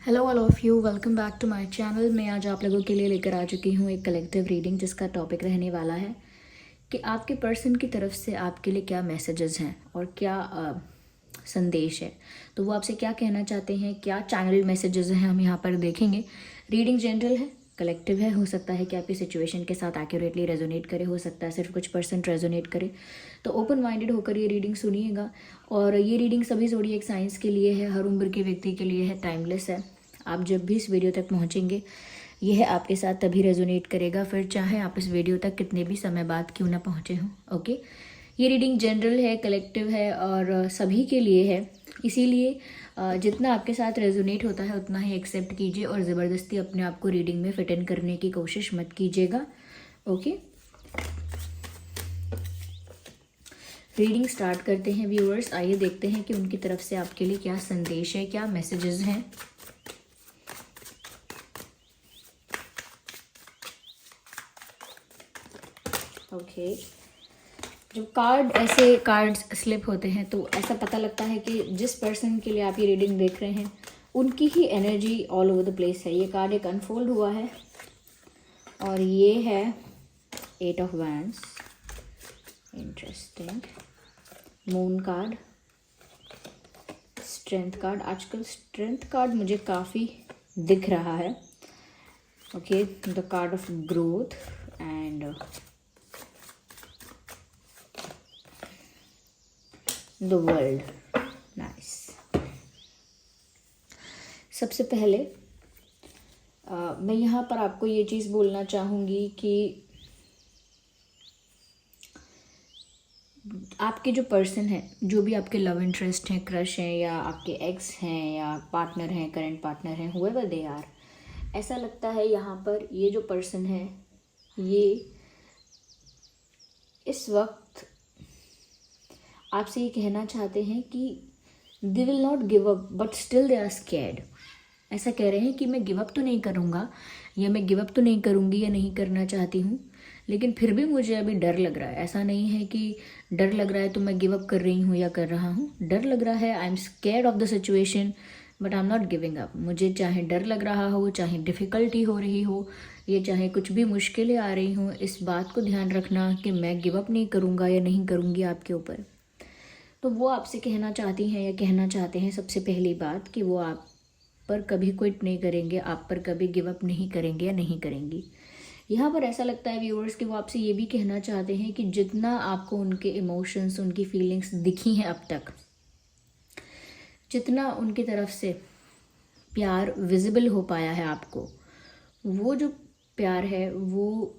Hello all of you, welcome back to my channel. मैं आज आप लोगों के लिए लेकर आ चुकी हूँ एक कलेक्टिव रीडिंग जिसका टॉपिक रहने वाला है कि आपके पर्सन की तरफ से आपके लिए क्या मैसेजेस हैं और क्या संदेश है। तो वो आपसे क्या कहना चाहते हैं, क्या चैनल मैसेजेस हैं, हम यहाँ पर देखेंगे। रीडिंग जनरल है, कलेक्टिव है। हो सकता है कि आपकी सिचुएशन के साथ एक्यूरेटली रेजोनेट करे, हो सकता है सिर्फ कुछ % रेजोनेट करे। तो ओपन माइंडेड होकर ये रीडिंग सुनिएगा। और ये रीडिंग सभी ज़ोडिएक साइंस के लिए है, हर उम्र के व्यक्ति के लिए है, टाइमलेस है। आप जब भी इस वीडियो तक पहुंचेंगे यह आपके साथ तभी रेजोनेट करेगा, फिर चाहे आप इस वीडियो तक कितने भी समय बाद क्यों ना पहुंचे हों। ओके, ये रीडिंग जनरल है, कलेक्टिव है और सभी के लिए है। इसीलिए जितना आपके साथ रेजोनेट होता है उतना ही एक्सेप्ट कीजिए और ज़बरदस्ती अपने आप को रीडिंग में फिट इन करने की कोशिश मत कीजिएगा। ओके, रीडिंग स्टार्ट करते हैं व्यूअर्स। आइए देखते हैं कि उनकी तरफ से आपके लिए क्या संदेश है, क्या मैसेजेस हैं। ओके, जब ऐसे कार्ड्स स्लिप होते हैं तो ऐसा पता लगता है कि जिस पर्सन के लिए आप ये रीडिंग देख रहे हैं उनकी ही energy all over the place है। ये कार्ड एक अनफोल्ड हुआ है और ये है 8 of wands. Interesting. Moon card, strength card. आजकल स्ट्रेंथ कार्ड मुझे काफ़ी दिख रहा है। Okay, the card of growth and the world. Nice. सबसे पहले मैं यहाँ पर आपको ये चीज़ बोलना चाहूँगी कि आपके जो पर्सन है, जो भी आपके लव इंटरेस्ट हैं, क्रश हैं या आपके एक्स हैं या पार्टनर हैं, करंट पार्टनर हैं, हुएवर दे आर, ऐसा लगता है यहाँ पर ये जो पर्सन है ये इस वक्त आपसे ये कहना चाहते हैं कि they will not give up but still they are scared. ऐसा कह रहे हैं कि मैं गिव अप तो नहीं करूँगा या मैं गिव अप तो नहीं करूँगी या नहीं करना चाहती हूँ, लेकिन फिर भी मुझे अभी डर लग रहा है। ऐसा नहीं है कि डर लग रहा है तो मैं गिव अप कर रही हूँ या कर रहा हूँ। डर लग रहा है, I am scared of the situation but I am not giving up. मुझे चाहे डर लग रहा हो, चाहे डिफ़िकल्टी हो रही हो, ये चाहे कुछ भी मुश्किलें आ रही हों, इस बात को ध्यान रखना कि मैं गिव अप नहीं करूँगा या नहीं करूँगी आपके ऊपर। तो वो आपसे कहना चाहती हैं या कहना चाहते हैं सबसे पहली बात कि वो आप पर कभी क्विट नहीं करेंगे, आप पर कभी गिव अप नहीं करेंगे या नहीं करेंगी। यहाँ पर ऐसा लगता है व्यूअर्स कि वो आपसे ये भी कहना चाहते हैं कि जितना आपको उनके इमोशंस, उनकी फीलिंग्स दिखी हैं अब तक, जितना उनकी तरफ से प्यार विजिबल हो पाया है आपको, वो जो प्यार है वो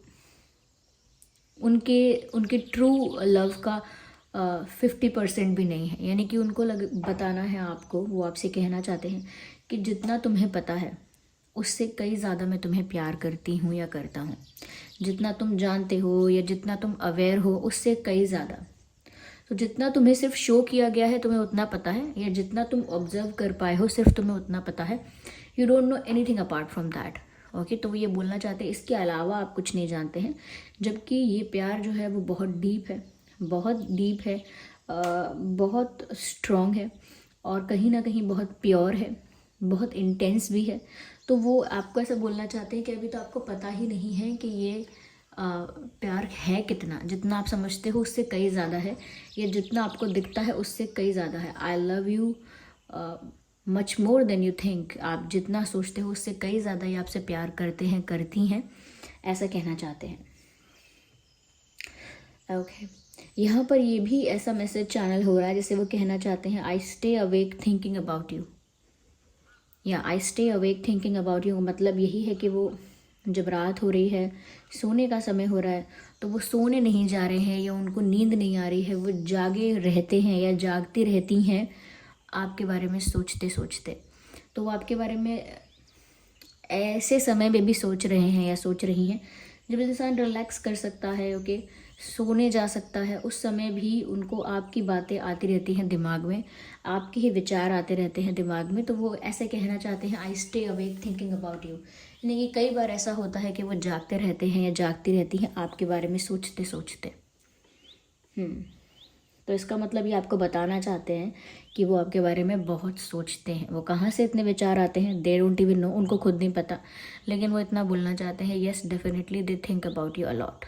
उनके ट्रू लव का 50% भी नहीं है। यानी कि उनको बताना है आपको, वो आपसे कहना चाहते हैं कि जितना तुम्हें पता है उससे कई ज़्यादा मैं तुम्हें प्यार करती हूँ या करता हूँ। जितना तुम जानते हो या जितना तुम अवेयर हो उससे कई ज़्यादा। तो जितना तुम्हें सिर्फ शो किया गया है तुम्हें उतना पता है, या जितना तुम ऑब्जर्व कर पाए हो सिर्फ तुम्हें उतना पता है। You don't know anything apart from that. Okay, तो वो ये बोलना चाहते हैं इसके अलावा आप कुछ नहीं जानते हैं। जबकि ये प्यार जो है वो बहुत डीप है, बहुत डीप है, बहुत स्ट्रॉन्ग है और कहीं ना कहीं बहुत प्योर है, बहुत इंटेंस भी है। तो वो आपको ऐसा बोलना चाहते हैं कि अभी तो आपको पता ही नहीं है कि ये प्यार है कितना। जितना आप समझते हो उससे कई ज़्यादा है, या जितना आपको दिखता है उससे कई ज़्यादा है। I love you much more than you think. आप जितना सोचते हो उससे कई ज़्यादा ये आपसे प्यार करते हैं, करती हैं, ऐसा कहना चाहते हैं। ओके, यहाँ पर ये भी ऐसा मैसेज चैनल हो रहा है जैसे वो कहना चाहते हैं I stay awake thinking about you, या I stay awake thinking about you. मतलब यही है कि वो जब रात हो रही है, सोने का समय हो रहा है, तो वो सोने नहीं जा रहे हैं या उनको नींद नहीं आ रही है, वो जागे रहते हैं या जागती रहती हैं आपके बारे में सोचते सोचते। तो वो आपके बारे में ऐसे समय में भी सोच रहे हैं या सोच रही हैं जब इंसान रिलैक्स कर सकता है, ओके, सोने जा सकता है, उस समय भी उनको आपकी बातें आती रहती हैं दिमाग में, आपके ही विचार आते रहते हैं दिमाग में। तो वो ऐसे कहना चाहते हैं I stay awake thinking about you. यानी कि कई बार ऐसा होता है कि वो जागते रहते हैं या जागती रहती हैं आपके बारे में सोचते सोचते। तो इसका मतलब ये आपको बताना चाहते हैं कि वो आपके बारे में बहुत सोचते हैं। वो कहाँ से इतने विचार आते हैं, दे डोंट इवन नो, उनको खुद नहीं पता, लेकिन वो इतना बोलना चाहते हैं, yes definitely they think about you a lot.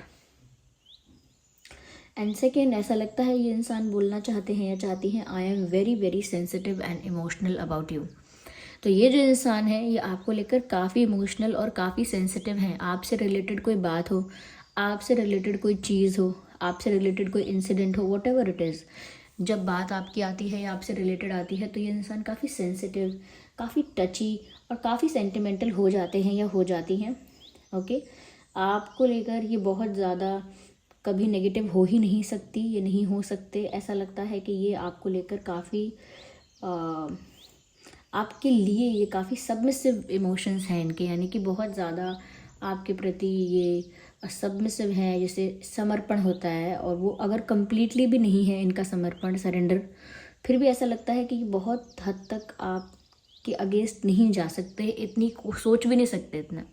And second, ऐसा लगता है ये इंसान बोलना चाहते हैं या चाहती हैं, I am very very sensitive and emotional about you. तो ये जो इंसान है ये आपको लेकर काफ़ी इमोशनल और काफ़ी सेंसिटिव हैं। आपसे रिलेटेड कोई बात हो, आपसे रिलेटेड कोई चीज़ हो, आपसे रिलेटेड कोई इंसिडेंट हो, वॉट एवर इट इज़, जब बात आपकी आती है या आपसे रिलेटेड आती है तो ये इंसान काफ़ी सेंसिटिव, काफ़ी टची और काफ़ी सेंटिमेंटल हो जाते हैं या हो जाती हैं। ओके, आपको लेकर ये बहुत ज़्यादा कभी नेगेटिव हो ही नहीं सकती, ये नहीं हो सकते। ऐसा लगता है कि ये आपको लेकर काफ़ी आपके लिए ये काफ़ी सबमिसिव इमोशंस हैं इनके, यानी कि बहुत ज़्यादा आपके प्रति ये सबमिसिव हैं, जैसे समर्पण होता है। और वो अगर कंप्लीटली भी नहीं है इनका समर्पण, सरेंडर, फिर भी ऐसा लगता है कि बहुत हद तक आपके अगेंस्ट नहीं जा सकते, इतनी सोच भी नहीं सकते इतना।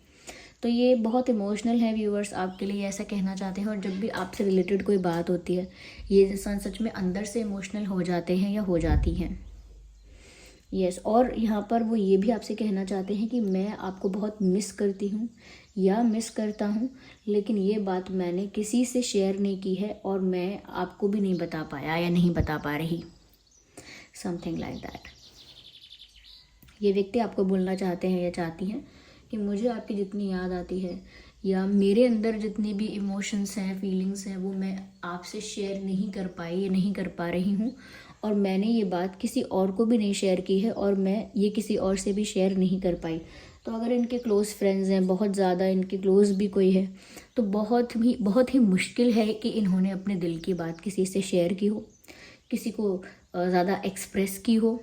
तो ये बहुत इमोशनल है व्यूअर्स आपके लिए, ऐसा कहना चाहते हैं। और जब भी आपसे रिलेटेड कोई बात होती है ये इंसान सच में अंदर से इमोशनल हो जाते हैं या हो जाती हैं। यस, और यहाँ पर वो ये भी आपसे कहना चाहते हैं कि मैं आपको बहुत मिस करती हूँ या मिस करता हूँ, लेकिन ये बात मैंने किसी से शेयर नहीं की है और मैं आपको भी नहीं बता पाया या नहीं बता पा रही, समथिंग लाइक दैट। ये व्यक्ति आपको बोलना चाहते हैं या चाहती हैं कि मुझे आपकी जितनी याद आती है या मेरे अंदर जितनी भी इमोशंस हैं, फीलिंग्स हैं, वो मैं आपसे शेयर नहीं कर पाई या नहीं कर पा रही हूँ, और मैंने ये बात किसी और को भी नहीं शेयर की है और मैं ये किसी और से भी शेयर नहीं कर पाई। तो अगर इनके क्लोज़ फ्रेंड्स हैं, बहुत ज़्यादा इनके क्लोज़ भी कोई है, तो बहुत ही मुश्किल है कि इन्होंने अपने दिल की बात किसी से शेयर की हो, किसी को ज़्यादा एक्सप्रेस की हो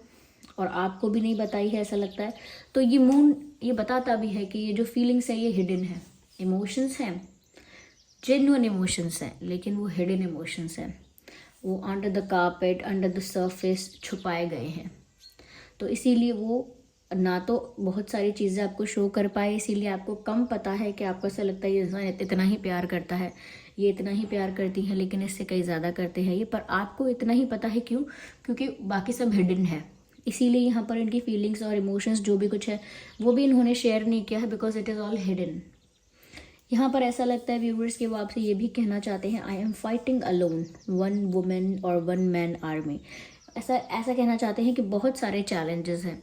और आपको भी नहीं बताई है, ऐसा लगता है। तो ये मून ये बताता भी है कि ये जो फीलिंग्स है ये हिडन है, इमोशंस हैं, जेन्युइन इमोशंस हैं, लेकिन वो हिडन इमोशंस हैं, वो under the carpet, under the surface छुपाए गए हैं। तो इसीलिए वो ना तो बहुत सारी चीज़ें आपको शो कर पाए, इसीलिए आपको कम पता है कि आपको ऐसा लगता है ये इंसान इतना ही प्यार करता है, ये इतना ही प्यार करती है, लेकिन इससे कहीं ज़्यादा करते हैं ये। पर आपको इतना ही पता है, क्यों? क्योंकि बाकी सब हिडन है। इसीलिए यहाँ पर इनकी फीलिंग्स और इमोशंस जो भी कुछ है वो भी इन्होंने शेयर नहीं किया है, because it is all hidden. यहाँ पर ऐसा लगता है व्यूवर्स कि वो आपसे ये भी कहना चाहते हैं, I am fighting alone, one women और वन मैन आर्मी। ऐसा कहना चाहते हैं कि बहुत सारे चैलेंजेस हैं,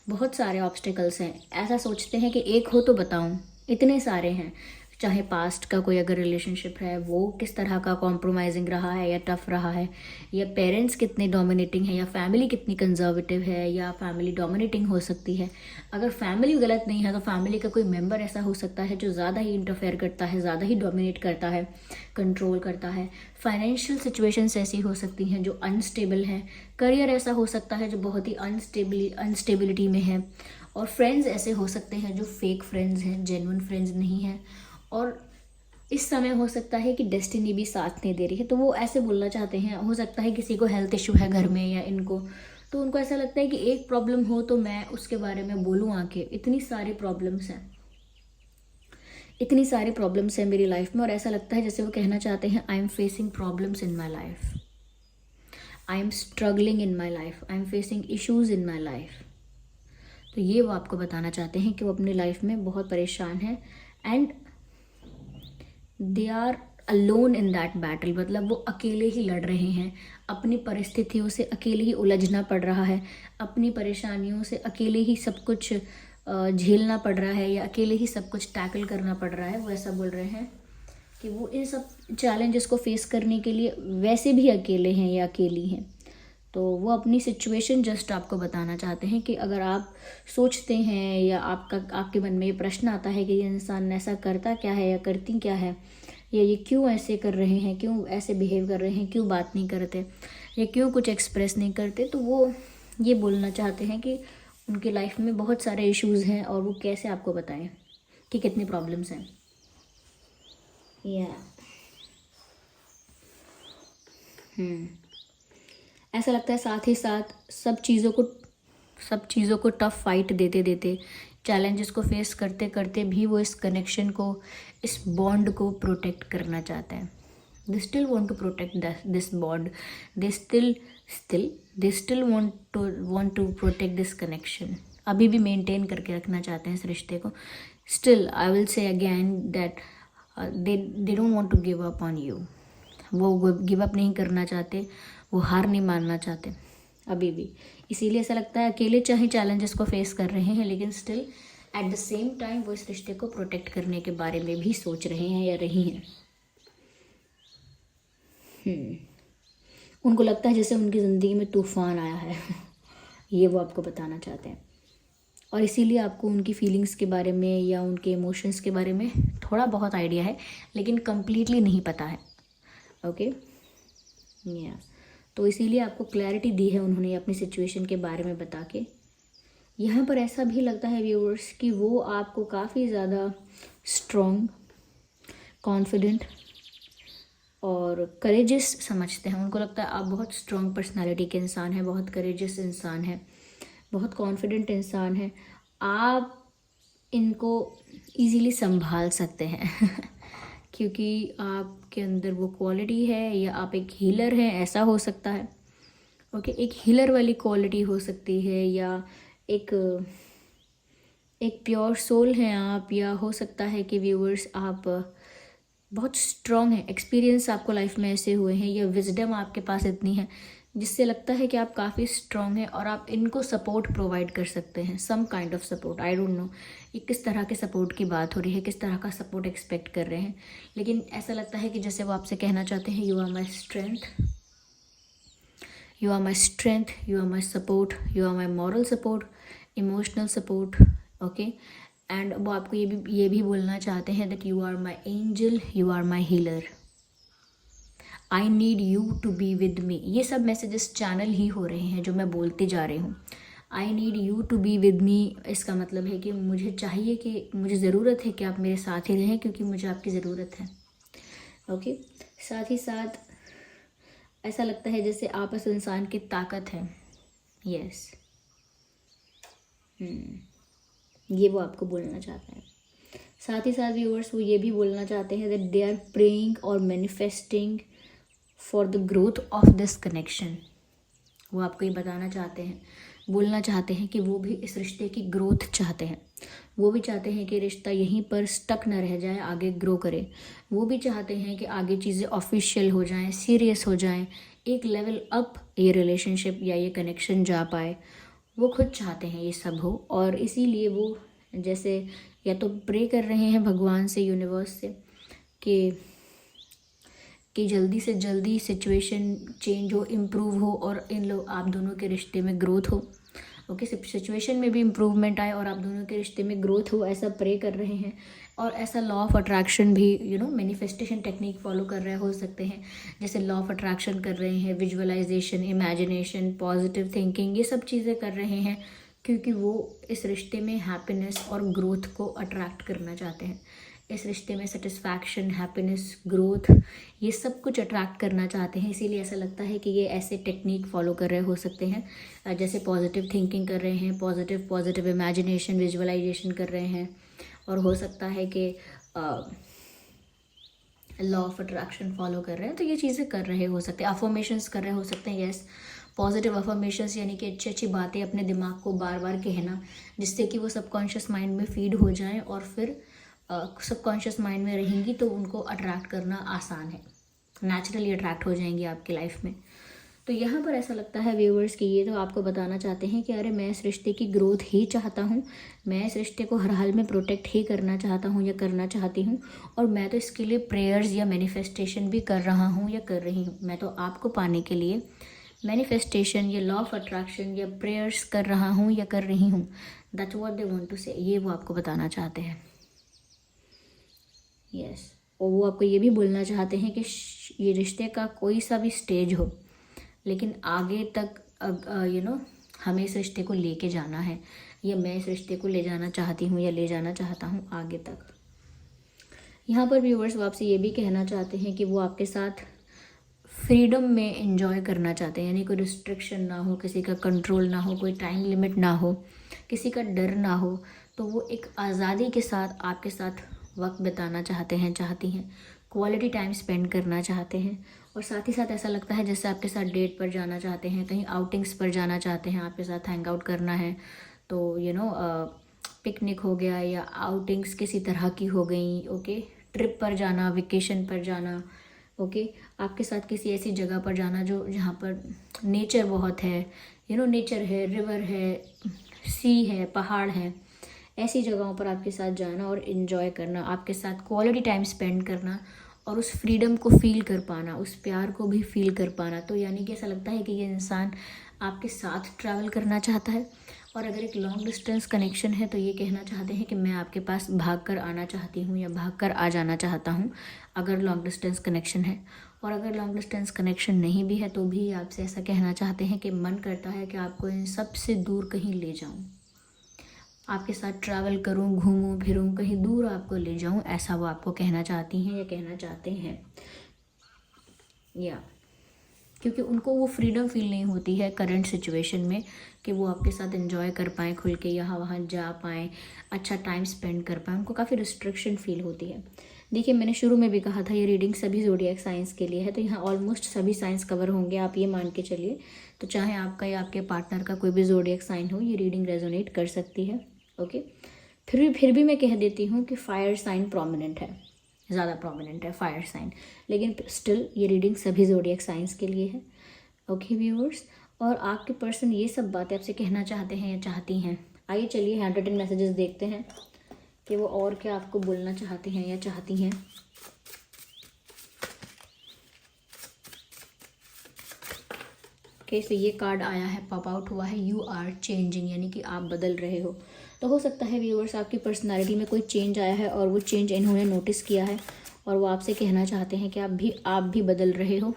बहुत सारे ऑब्स्टिकल्स हैं। ऐसा सोचते हैं कि एक हो तो बताऊं, इतने सारे हैं। चाहे पास्ट का कोई अगर रिलेशनशिप है वो किस तरह का कॉम्प्रोमाइजिंग रहा है या टफ रहा है, या पेरेंट्स कितने डोमिनेटिंग है, या फैमिली कितनी कंजर्वेटिव है, या फैमिली डोमिनेटिंग हो सकती है। अगर फैमिली गलत नहीं है तो फैमिली का कोई मेंबर ऐसा हो सकता है जो ज़्यादा ही इंटरफेयर करता है, ज़्यादा ही डोमिनेट करता है, कंट्रोल करता है। फाइनेंशियल सिचुएशंस ऐसी हो सकती हैं जो अनस्टेबल हैं। करियर ऐसा हो सकता है जो बहुत ही अनस्टेबिलिटी में है। और फ्रेंड्स ऐसे हो सकते हैं जो फेक फ्रेंड्स हैं, जेन्युइन फ्रेंड्स नहीं हैं। और इस समय हो सकता है कि डेस्टिनी भी साथ नहीं दे रही है। तो वो ऐसे बोलना चाहते हैं, हो सकता है किसी को हेल्थ इशू है घर में या इनको, तो उनको ऐसा लगता है कि एक प्रॉब्लम हो तो मैं उसके बारे में बोलूँ आके। इतनी सारी प्रॉब्लम्स हैं, इतनी सारी प्रॉब्लम्स हैं मेरी लाइफ में, और ऐसा लगता है जैसे वो कहना चाहते हैं, I am facing problems in my life, I am struggling in my life, I am facing issues in my life. तो ये वो आपको बताना चाहते हैं कि वो अपनी लाइफ में बहुत परेशान है and they are alone in that battle. मतलब वो अकेले ही लड़ रहे हैं, अपनी परिस्थितियों से अकेले ही उलझना पड़ रहा है, अपनी परेशानियों से अकेले ही सब कुछ झेलना पड़ रहा है, या अकेले ही सब कुछ टैकल करना पड़ रहा है। वो ऐसा बोल रहे हैं कि वो इन सब चैलेंजेस को फेस करने के लिए वैसे भी अकेले हैं या अकेली हैं। तो वो अपनी सिचुएशन जस्ट आपको बताना चाहते हैं कि अगर आप सोचते हैं या आपके मन में ये प्रश्न आता है कि ये इंसान ऐसा करता क्या है या करती क्या है, या ये क्यों ऐसे कर रहे हैं, क्यों ऐसे बिहेव कर रहे हैं, क्यों बात नहीं करते या क्यों कुछ एक्सप्रेस नहीं करते, तो वो ये बोलना चाहते हैं कि उनकी लाइफ में बहुत सारे इश्यूज़ हैं और वो कैसे आपको बताएं कि कितनी प्रॉब्लम्स हैं। या ऐसा लगता है साथ ही साथ सब चीज़ों को टफ फाइट देते देते, चैलेंजेस को फेस करते करते भी वो इस कनेक्शन को, इस बॉन्ड को प्रोटेक्ट करना चाहते हैं। They still want to protect this bond. They still want to protect this connection. अभी भी मेंटेन करके रखना चाहते हैं इस रिश्ते को. Still, I will say again that they don't want to give up on you. वो गिव अप नहीं करना चाहते, वो हार नहीं मानना चाहते अभी भी. इसीलिए ऐसा लगता है अकेले चाहे चैलेंजेस को फेस कर रहे हैं, लेकिन still at the same time वो इस रिश्ते को प्रोटेक्ट करने के बारे में भी सोच रहे हैं या रही हैं. उनको लगता है जैसे उनकी ज़िंदगी में तूफ़ान आया है. ये वो आपको बताना चाहते हैं, और इसीलिए आपको उनकी फीलिंग्स के बारे में या उनके इमोशंस के बारे में थोड़ा बहुत आइडिया है, लेकिन कम्प्लीटली नहीं पता है. ओके या तो इसीलिए आपको क्लैरिटी दी है उन्होंने अपनी सिचुएशन के बारे में बता के. यहाँ पर ऐसा भी लगता है व्यूअर्स कि वो आपको काफ़ी ज़्यादा स्ट्रॉन्ग, कॉन्फिडेंट और करेजियस समझते हैं. उनको लगता है आप बहुत स्ट्रॉन्ग पर्सनालिटी के इंसान हैं, बहुत करेजियस इंसान हैं, बहुत कॉन्फिडेंट इंसान हैं. आप इनको इजीली संभाल सकते हैं क्योंकि आपके अंदर वो क्वालिटी है, या आप एक हीलर हैं, ऐसा हो सकता है. ओके, एक हीलर वाली क्वालिटी हो सकती है, या एक प्योर सोल हैं आप, या हो सकता है कि व्यूअर्स आप बहुत स्ट्रॉन्ग हैं. एक्सपीरियंस आपको लाइफ में ऐसे हुए हैं, या विजडम आपके पास इतनी है जिससे लगता है कि आप काफ़ी स्ट्रॉन्ग हैं और आप इनको सपोर्ट प्रोवाइड कर सकते हैं. Some kind of support, I don't know ये किस तरह के सपोर्ट की बात हो रही है, किस तरह का सपोर्ट एक्सपेक्ट कर रहे हैं, लेकिन ऐसा लगता है कि जैसे वो आपसे कहना चाहते हैं you are my strength, you are my strength, you are my support, you are my moral support, emotional support. Okay, and वो आपको ये भी बोलना चाहते हैं that you are my angel, you are my healer, I need you to be with me. ये सब messages channel ही हो रहे हैं जो मैं बोलती जा रही हूँ. I need you to be with me, इसका मतलब है कि मुझे चाहिए, कि मुझे ज़रूरत है कि आप मेरे साथ ही रहें, क्योंकि मुझे आपकी ज़रूरत है. ओके, साथ ही साथ ऐसा लगता है जैसे आप इस इंसान की ताकत है. यस, ये वो आपको बोलना चाहते हैं. साथ ही साथ व्यूअर्स वो ये भी बोलना चाहते हैं दैट दे आर प्रेइंग और manifesting for the growth of this connection. वो आपको ये बताना चाहते हैं, बोलना चाहते हैं कि वो भी इस रिश्ते की ग्रोथ चाहते हैं. वो भी चाहते हैं कि रिश्ता यहीं पर स्टक न रह जाए, आगे ग्रो करे. वो भी चाहते हैं कि आगे चीज़ें ऑफिशियल हो जाएं, सीरियस हो जाएं, एक लेवल अप ये रिलेशनशिप या ये कनेक्शन जा पाए. वो खुद चाहते हैं ये सब हो, और इसीलिए वो जैसे या तो प्रे कर रहे हैं भगवान से, यूनिवर्स से, कि जल्दी से जल्दी सिचुएशन चेंज हो, इम्प्रूव हो, और इन लोग आप दोनों के रिश्ते में ग्रोथ हो. ओके, सिचुएशन में भी इम्प्रूवमेंट आए और आप दोनों के रिश्ते में ग्रोथ हो, ऐसा प्रे कर रहे हैं. और ऐसा लॉ ऑफ अट्रैक्शन भी मैनिफेस्टेशन टेक्निक फॉलो कर रहे हो सकते हैं. जैसे लॉ ऑफ अट्रैक्शन कर रहे हैं, विजुअलाइजेशन, इमेजिनेशन, पॉजिटिव थिंकिंग, ये सब चीज़ें कर रहे हैं, क्योंकि वो इस रिश्ते में हैप्पीनेस और ग्रोथ को अट्रैक्ट करना चाहते हैं. इस रिश्ते में सेटिस्फैक्शन, हैप्पीनेस, ग्रोथ, ये सब कुछ अट्रैक्ट करना चाहते हैं. इसीलिए ऐसा लगता है कि ये ऐसे टेक्निक फॉलो कर रहे हो सकते हैं, जैसे पॉजिटिव थिंकिंग कर रहे हैं, पॉजिटिव इमेजिनेशन, विजुअलाइजेशन कर रहे हैं, और हो सकता है कि लॉ ऑफ अट्रैक्शन फॉलो कर रहे हैं. तो ये चीज़ें कर रहे हो सकते हैं, अफर्मेशंस कर रहे हो सकते हैं. यस, पॉजिटिव अफर्मेशंस यानी कि अच्छी अच्छी बातें अपने दिमाग को बार बार कहना, जिससे कि वो सबकॉन्शियस माइंड में फीड हो जाएं, और फिर सबकॉन्शियस माइंड में रहेंगी तो उनको अट्रैक्ट करना आसान है, नेचुरली अट्रैक्ट हो जाएंगी आपकी लाइफ में. तो यहाँ पर ऐसा लगता है व्यूअर्स कि ये तो आपको बताना चाहते हैं कि अरे मैं इस रिश्ते की ग्रोथ ही चाहता हूँ, मैं इस रिश्ते को हर हाल में प्रोटेक्ट ही करना चाहता हूँ या करना चाहती हूँ, और मैं तो इसके लिए प्रेयर्स या मैनिफेस्टेशन भी कर रहा हूँ या कर रही हूँ. मैं तो आपको पाने के लिए मैनिफेस्टेशन या लॉ ऑफ अट्रैक्शन या प्रेयर्स कर रहा हूँ या कर रही हूँ. That's what they want to say. ये वो आपको बताना चाहते हैं. यस, और वो आपको ये भी बोलना चाहते हैं कि ये रिश्ते का कोई सा भी स्टेज हो, लेकिन आगे तक हमें इस रिश्ते को लेके जाना है, या मैं इस रिश्ते को ले जाना चाहती हूँ या ले जाना चाहता हूँ आगे तक. यहाँ पर व्यूअर्स वो आपसे ये भी कहना चाहते हैं कि वो आपके साथ फ्रीडम में एंजॉय करना चाहते हैं, यानी कोई रिस्ट्रिक्शन ना हो, किसी का कंट्रोल ना हो, कोई टाइम लिमिट ना हो, किसी का डर ना हो. तो वो एक आज़ादी के साथ आपके साथ वक्त बिताना चाहते हैं, चाहती हैं. क्वालिटी टाइम स्पेंड करना चाहते हैं, और साथ ही साथ ऐसा लगता है जैसे आपके साथ डेट पर जाना चाहते हैं, कहीं आउटिंग्स पर जाना चाहते हैं, आपके साथ हैंग आउट करना है। तो पिकनिक हो गया या आउटिंग्स किसी तरह की हो गई, ओके, ट्रिप पर जाना, वेकेशन पर जाना, ओके, आपके साथ किसी ऐसी जगह पर जाना जो जहाँ पर नेचर बहुत है, नेचर है, रिवर है, सी है, पहाड़ है, ऐसी जगहों पर आपके साथ जाना और इन्जॉय करना, आपके साथ क्वालिटी टाइम स्पेंड करना और उस फ्रीडम को फील कर पाना, उस प्यार को भी फील कर पाना। तो यानी कि ऐसा लगता है कि ये इंसान आपके साथ ट्रैवल करना चाहता है। और अगर एक लॉन्ग डिस्टेंस कनेक्शन है तो ये कहना चाहते हैं कि मैं आपके पास भाग कर आना चाहती हूँ या भाग कर आ जाना चाहता हूँ, अगर लॉन्ग डिस्टेंस कनेक्शन है। और अगर लॉन्ग डिस्टेंस कनेक्शन नहीं भी है तो भी आपसे ऐसा कहना चाहते हैं कि मन करता है कि आपको इन सब से दूर कहीं ले जाऊँ, आपके साथ ट्रैवल करूं, घूमूं फिरूं, कहीं दूर आपको ले जाऊं, ऐसा वो आपको कहना चाहती हैं या कहना चाहते हैं। या क्योंकि उनको वो फ्रीडम फील नहीं होती है करंट सिचुएशन में कि वो आपके साथ एंजॉय कर पाएँ, खुल के यहाँ वहाँ जा पाएँ, अच्छा टाइम स्पेंड कर पाएँ, उनको काफ़ी रिस्ट्रिक्शन फील होती है। देखिए, मैंने शुरू में भी कहा था ये रीडिंग सभी ज़ोडिएक साइंस के लिए है, तो यहाँ ऑलमोस्ट सभी साइंस कवर होंगे, आप ये मान के चलिए। तो चाहे आपका या आपके पार्टनर का कोई भी ज़ोडिएक साइन हो, ये रीडिंग रेजोनेट कर सकती है, ओके। फिर भी मैं कह देती हूँ कि फायर साइन प्रोमिनेंट है, ज़्यादा प्रोमिनेंट है फायर साइन, लेकिन स्टिल ये रीडिंग सभी ज़ोडिएक साइंस के लिए है, ओके व्यूअर्स। और आपके पर्सन ये सब बातें आपसे कहना चाहते हैं या चाहती हैं। आइए चलिए हैंड रिटन मैसेजेस देखते हैं कि वो और क्या आपको बोलना चाहते हैं या चाहती हैं। ओके, सो ये कार्ड आया है, पॉप आउट हुआ है, यू आर चेंजिंग, यानी कि आप बदल रहे हो। तो हो सकता है व्यूअर्स आपकी पर्सनालिटी में कोई चेंज आया है और वो चेंज इन्होंने नोटिस किया है और वो आपसे कहना चाहते हैं कि आप भी बदल रहे हो।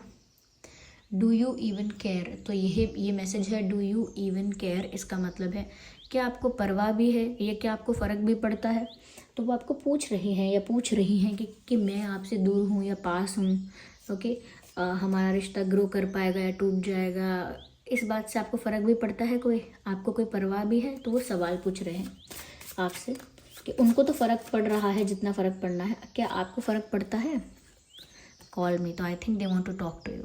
डू यू इवन केयर, तो ये मैसेज है, डू यू इवन केयर। इसका मतलब है क्या आपको परवाह भी है या क्या आपको फ़र्क भी पड़ता है। तो वो आपको पूछ रहे हैं या पूछ रही हैं कि मैं आपसे दूर हूँ या पास हूँ, ओके, हमारा रिश्ता ग्रो कर पाएगा या टूट जाएगा, इस बात से आपको फ़र्क भी पड़ता है, आपको कोई परवाह भी है। तो वो सवाल पूछ रहे हैं आपसे कि उनको तो फ़र्क पड़ रहा है जितना फ़र्क पड़ना है, क्या आपको फ़र्क पड़ता है। कॉल मी, तो I think they want to talk to you.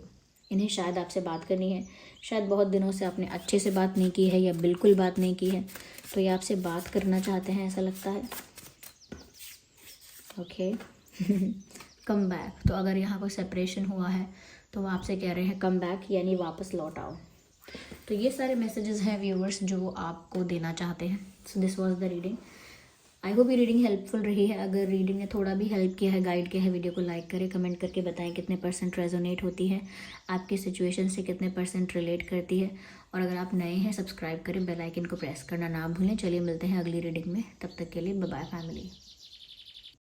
इन्हें शायद आपसे बात करनी है, शायद बहुत दिनों से आपने अच्छे से बात नहीं की है या बिल्कुल बात नहीं की है, तो ये आपसे बात करना चाहते हैं, ऐसा लगता है, ओके। कम बैक, तो अगर यहाँ कोई सेपरेशन हुआ है तो वो आपसे कह रहे हैं कम बैक, यानी वापस लौट आओ। तो ये सारे मैसेजेस हैं व्यूअर्स जो आपको देना चाहते हैं। So this was the reading. I hope ये रीडिंग हेल्पफुल रही है। अगर रीडिंग ने थोड़ा भी हेल्प किया है, गाइड किया है, वीडियो को लाइक करें, कमेंट करके बताएं कितने % रेजोनेट होती है, आपकी सिचुएशन से कितने % रिलेट करती है। और अगर आप नए हैं, सब्सक्राइब करें, बेल आइकन को प्रेस करना ना भूलें। चलिए मिलते हैं अगली रीडिंग में, तब तक के लिए बाय बाय फैमिली।